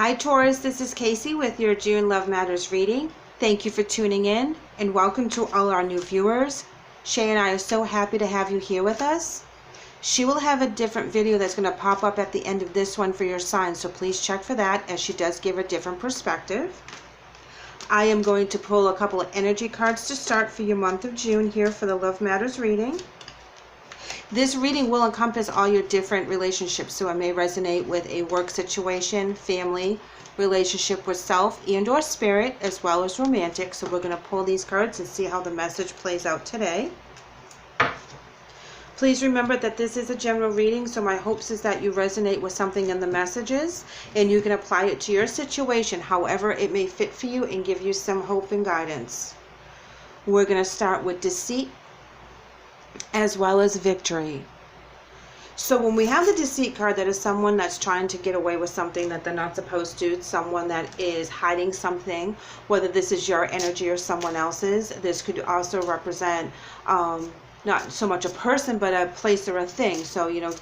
Hi Taurus, this is Kacee with your June Love Matters reading. Thank you for tuning in and welcome to all our new viewers. Shae and I are so happy to have you here with us. She will have a different video that's going to pop up at the end of this one for your sign, so please check for that as she does give a different perspective. I am going to pull a couple of energy cards to start for your month of June here for the Love Matters reading. This reading will encompass all your different relationships, so it may resonate with a work situation, family, relationship with self and or spirit, as well as romantic. So we're going to pull these cards and see how the message plays out today. Please remember that this is a general reading, so my hopes is that you resonate with something in the messages and you can apply it to your situation, however it may fit for you, and give you some hope and guidance. We're going to start with deceit as well as victory. So when we have the deceit card, that is someone that's trying to get away with something that they're not supposed to, someone that is hiding something, whether this is your energy or someone else's. This could also represent not so much a person, but a place or a thing. So, you know,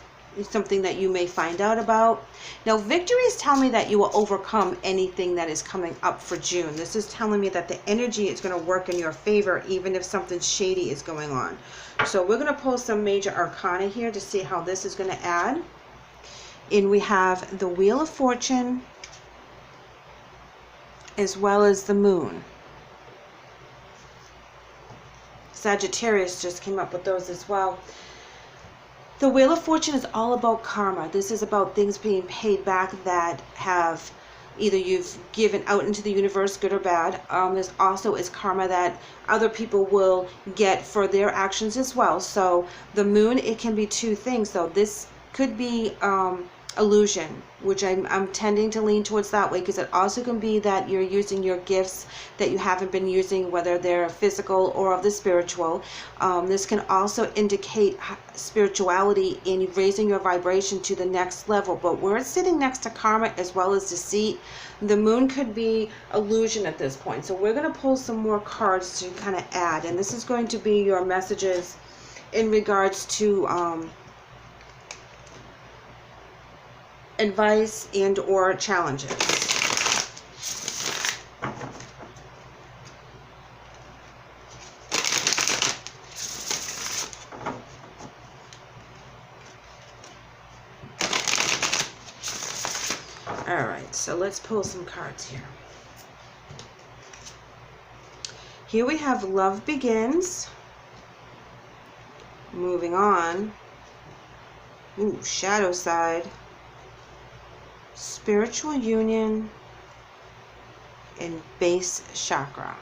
something that you may find out about. Now, victories tell me that you will overcome anything that is coming up for June. This is telling me that the energy is going to work in your favor, even if something shady is going on. So we're going to pull some major arcana here to see how this is going to add. And we have the Wheel of Fortune as well as the Moon. Sagittarius just came up with those as well. The Wheel of Fortune is all about karma. This is about things being paid back that have either you've given out into the universe, good or bad. There's also is karma that other people will get for their actions as well. So the Moon, it can be two things. So this could be illusion, which I'm tending to lean towards that way, because it also can be that you're using your gifts that you haven't been using, whether they're physical or of the spiritual. This can also indicate spirituality in raising your vibration to the next level. But where it's sitting next to karma as well as deceit, the Moon could be illusion at this point. So we're going to pull some more cards to kind of add, and this is going to be your messages in regards to advice and or challenges. All right, so let's pull some cards here. Here we have Love Begins. Moving on. Ooh, Shadow Side. Spiritual Union, and Base Chakra.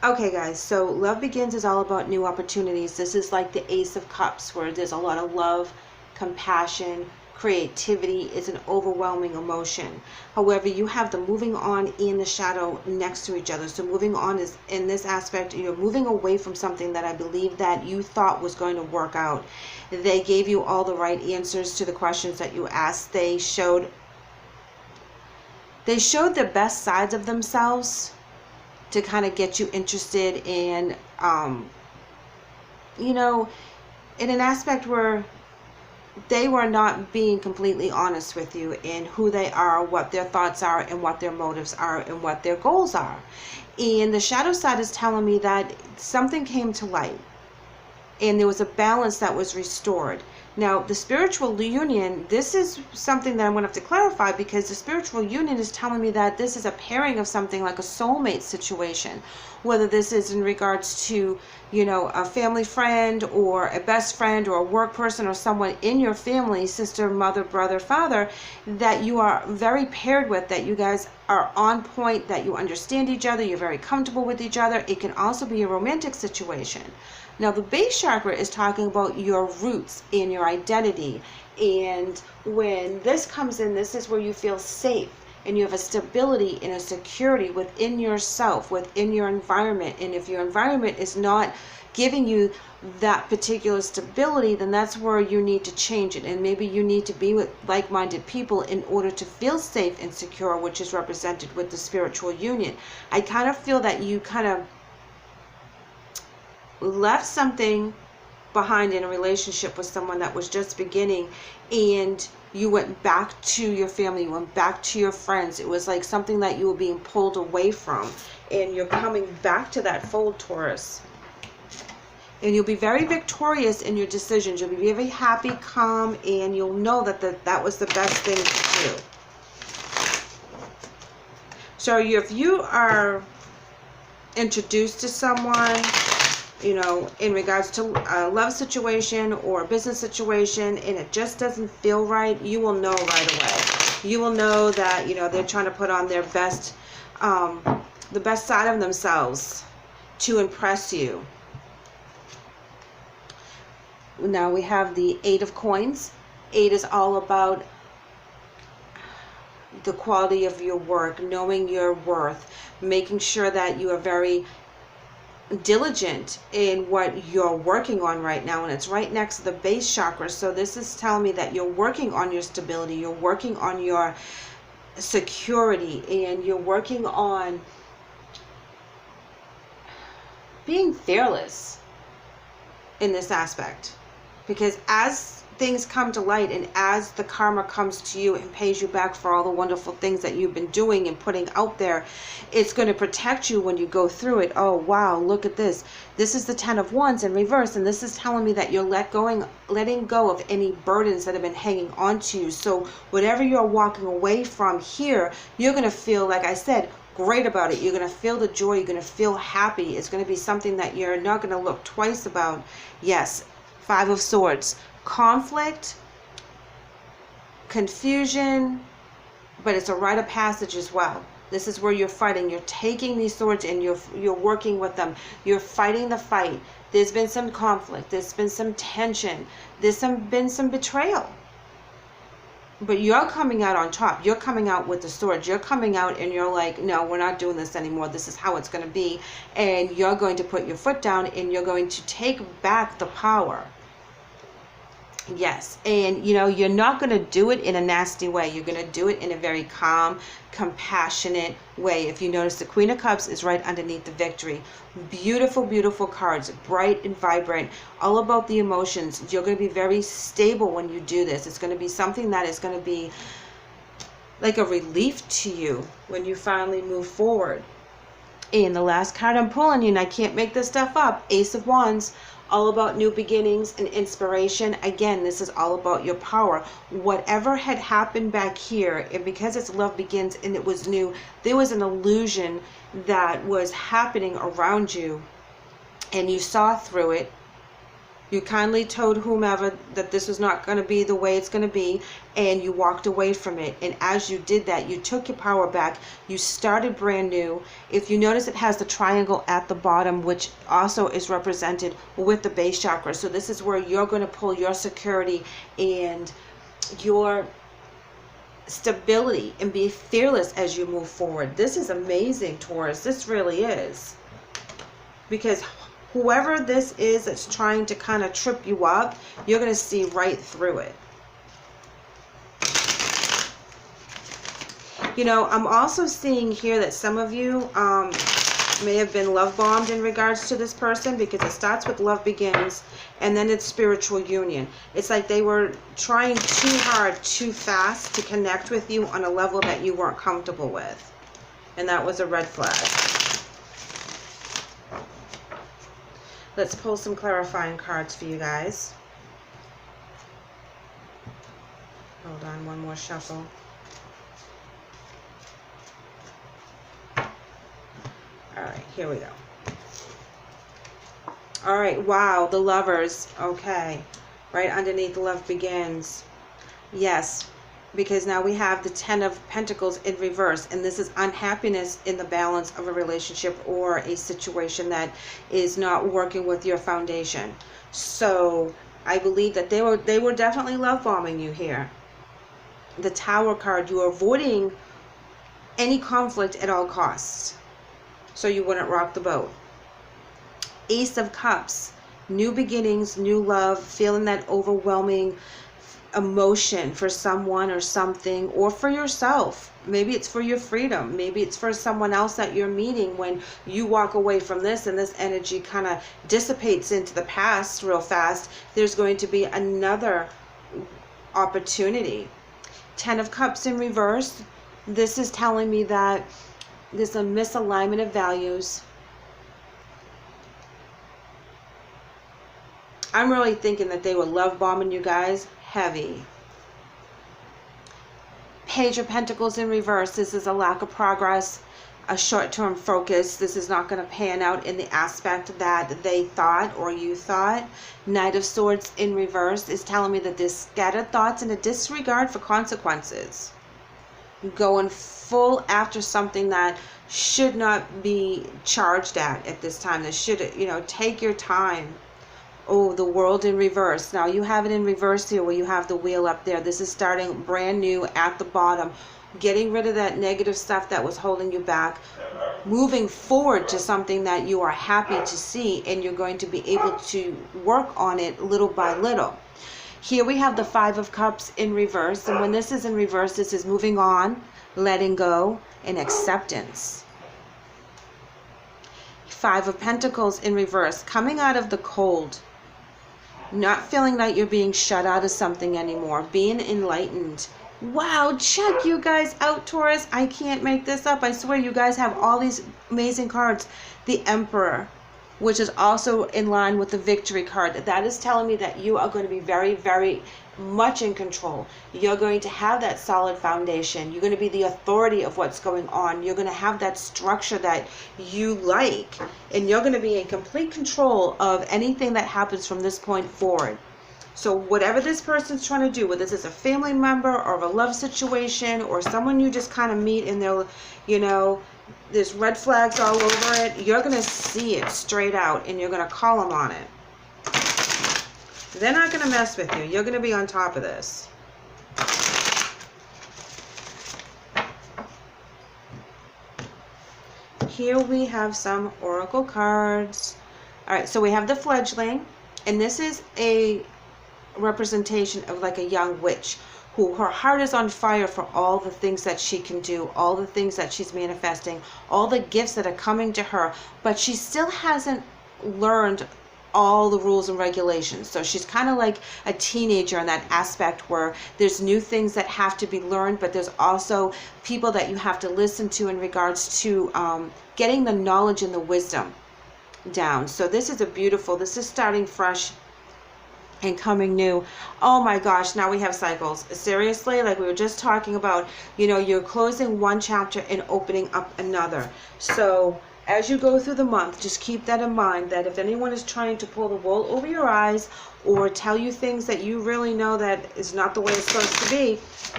Okay guys, so Love Begins is all about new opportunities. This is like the Ace of Cups, where there's a lot of love, compassion, creativity. Is an overwhelming emotion. However, you have the moving on and the shadow next to each other. So moving on is, in this aspect, you're moving away from something that I believe that you thought was going to work out. They gave you all the right answers to the questions that you asked. They showed the best sides of themselves to kind of get you interested in, you know, in an aspect where they were not being completely honest with you in who they are, what their thoughts are, and what their motives are, and what their goals are. And the shadow side is telling me that something came to light, and there was a balance that was restored. Now, the spiritual union, this is something that I'm going to have to clarify, because the spiritual union is telling me that this is a pairing of something like a soulmate situation. Whether this is in regards to, you know, a family friend or a best friend or a work person or someone in your family, sister, mother, brother, father, that you are very paired with, that you guys are on point, that you understand each other, you're very comfortable with each other. It can also be a romantic situation. Now, the base chakra is talking about your roots and your identity. And when this comes in, this is where you feel safe and you have a stability and a security within yourself, within your environment. And if your environment is not giving you that particular stability, then that's where you need to change it. And maybe you need to be with like-minded people in order to feel safe and secure, which is represented with the spiritual union. I kind of feel that you kind of left something behind in a relationship with someone that was just beginning, and You went back to your family, you went back to your friends. It was like something that you were being pulled away from, and you're coming back to that fold, Taurus. And you'll be very victorious in your decisions. You'll be very happy, calm, and you'll know that that was the best thing to do. So if you are introduced to someone, you know, in regards to a love situation or a business situation, and it just doesn't feel right, you will know right away. You will know that, you know, they're trying to put on their best, the best side of themselves to impress you. Now we have the 8 of Coins. 8 is all about the quality of your work, knowing your worth, making sure that you are very diligent in what you're working on right now, and it's right next to the base chakra. So this is telling me that you're working on your stability, you're working on your security, and you're working on being fearless in this aspect. Because as things come to light, and as the karma comes to you and pays you back for all the wonderful things that you've been doing and putting out there, it's going to protect you when you go through it. Oh wow, look at this. This is the 10 of Wands in reverse, and this is telling me that you're letting go of any burdens that have been hanging on to you. So whatever you're walking away from here, you're going to feel, like I said, great about it. You're going to feel the joy, you're going to feel happy. It's going to be something that you're not going to look twice about. Yes, 5 of Swords. Conflict, confusion, but it's a rite of passage as well. This is where you're fighting. You're taking these swords and you're working with them. You're fighting the fight. There's been some conflict. There's been some tension. There's been some betrayal. But you're coming out on top. You're coming out with the swords. You're coming out and you're like, no, we're not doing this anymore. This is how it's going to be. And you're going to put your foot down and you're going to take back the power. Yes, and you know, you're not going to do it in a nasty way. You're going to do it in a very calm, compassionate way. If you notice, the Queen of Cups is right underneath the Victory. Beautiful, beautiful cards, bright and vibrant, all about the emotions. You're going to be very stable when you do this. It's going to be something that is going to be like a relief to you when you finally move forward. And the last card I'm pulling, and I can't make this stuff up, Ace of Wands. All about new beginnings and inspiration. Again, this is all about your power. Whatever had happened back here, and because it's love begins and it was new, there was an illusion that was happening around you, and you saw through it. You kindly told whomever that this was not going to be the way it's going to be, and you walked away from it. And as you did that, you took your power back. You started brand new. If you notice, it has the triangle at the bottom, which also is represented with the base chakra. So this is where you're going to pull your security and your stability and be fearless as you move forward. This is amazing, Taurus. This really is. Because whoever this is that's trying to kind of trip you up, you're going to see right through it. You know, I'm also seeing here that some of you may have been love bombed in regards to this person, because it starts with love begins and then it's spiritual union. It's like they were trying too hard, too fast to connect with you on a level that you weren't comfortable with. And that was a red flag. Let's pull some clarifying cards for you guys. Hold on, one more shuffle. All right, here we go. All right, wow, the Lovers. Okay, right underneath love begins. Yes, because now we have the 10 of Pentacles in reverse, and this is unhappiness in the balance of a relationship or a situation that is not working with your foundation. So I believe that they were definitely love bombing you here. The Tower card, you are avoiding any conflict at all costs, so you wouldn't rock the boat. Ace of Cups, new beginnings, new love, feeling that overwhelming emotion for someone or something, or for yourself. Maybe it's for your freedom. Maybe it's for someone else that you're meeting. When you walk away from this and this energy kind of dissipates into the past real fast, there's going to be another opportunity Ten of Cups in reverse. This is telling me that there's a misalignment of values. I'm really thinking that they were love bombing you guys heavy. Page of Pentacles in reverse. This is a lack of progress, a short-term focus. This is not going to pan out in the aspect that they thought or you thought. Knight of Swords in reverse is telling me that there's scattered thoughts and a disregard for consequences. Going full after something that should not be charged at this time. That should, you know, take your time. Oh, the World in reverse. Now you have it in reverse here where you have the wheel up there. This is starting brand new at the bottom. Getting rid of that negative stuff that was holding you back. Moving forward to something that you are happy to see, and you're going to be able to work on it little by little. Here we have the Five of Cups in reverse. And when this is in reverse, this is moving on, letting go, and acceptance. Five of Pentacles in reverse. Coming out of the cold. Not feeling like you're being shut out of something anymore. Being enlightened. Wow, check you guys out, Taurus. I can't make this up. I swear you guys have all these amazing cards. The Emperor, which is also in line with the Victory card. That is telling me that you are going to be very, very much in control. You're going to have that solid foundation. You're going to be the authority of what's going on. You're going to have that structure that you like. And you're going to be in complete control of anything that happens from this point forward. So whatever this person's trying to do, whether this is a family member or a love situation or someone you just kind of meet and they're, you know, there's red flags all over it, you're going to see it straight out and you're going to call them on it. They're not going to mess with you. You're going to be on top of this. Here we have some oracle cards. All right, so we have the fledgling, and this is a representation of like a young witch who her heart is on fire for all the things that she can do, all the things that she's manifesting, all the gifts that are coming to her, but she still hasn't learned all the rules and regulations. So she's kind of like a teenager in that aspect where there's new things that have to be learned, but there's also people that you have to listen to in regards to getting the knowledge and the wisdom down. So this is a beautiful, this is starting fresh and coming new. Oh my gosh, now we have cycles. Seriously, like we were just talking about, you know, you're closing one chapter and opening up another. So as you go through the month, just keep that in mind, that if anyone is trying to pull the wool over your eyes or tell you things that you really know that is not the way it's supposed to be,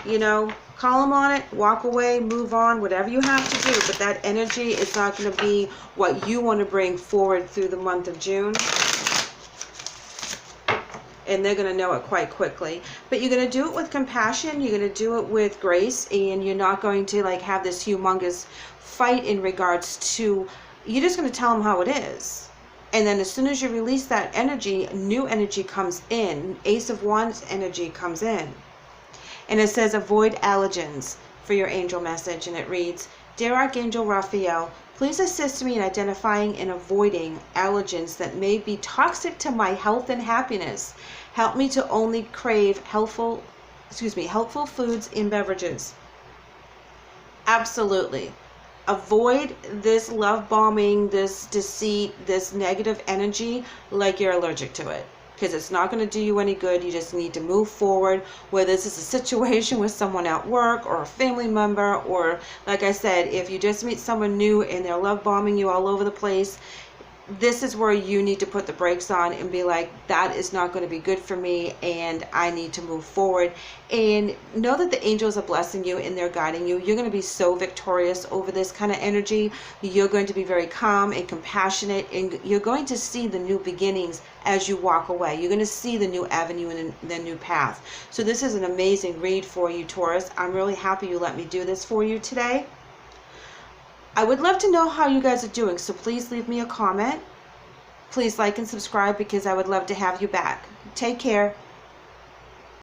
you know, call them on it, walk away, move on, whatever you have to do. But that energy is not going to be what you want to bring forward through the month of June. And they're going to know it quite quickly. But you're going to do it with compassion. You're going to do it with grace. And you're not going to like have this humongous fight in regards to, you're just going to tell them how it is. And then as soon as you release that energy, new energy comes in. Ace of Wands energy comes in. And it says avoid allergens for your angel message. And it reads, Dear Archangel Raphael, please assist me in identifying and avoiding allergens that may be toxic to my health and happiness. Help me to only crave helpful foods and beverages. Absolutely. Avoid this love bombing, this deceit, this negative energy like you're allergic to it. Because it's not going to do you any good. You just need to move forward, whether this is a situation with someone at work or a family member, or like I said, if you just meet someone new and they're love bombing you all over the place, this is where you need to put the brakes on and be like, that is not going to be good for me and I need to move forward. And know that the angels are blessing you and they're guiding you. You're going to be so victorious over this kind of energy. You're going to be very calm and compassionate, and you're going to see the new beginnings as you walk away. You're going to see the new avenue and the new path. So this is an amazing read for you, Taurus. I'm really happy you let me do this for you today. I would love to know how you guys are doing, so please leave me a comment. Please like and subscribe because I would love to have you back. Take care.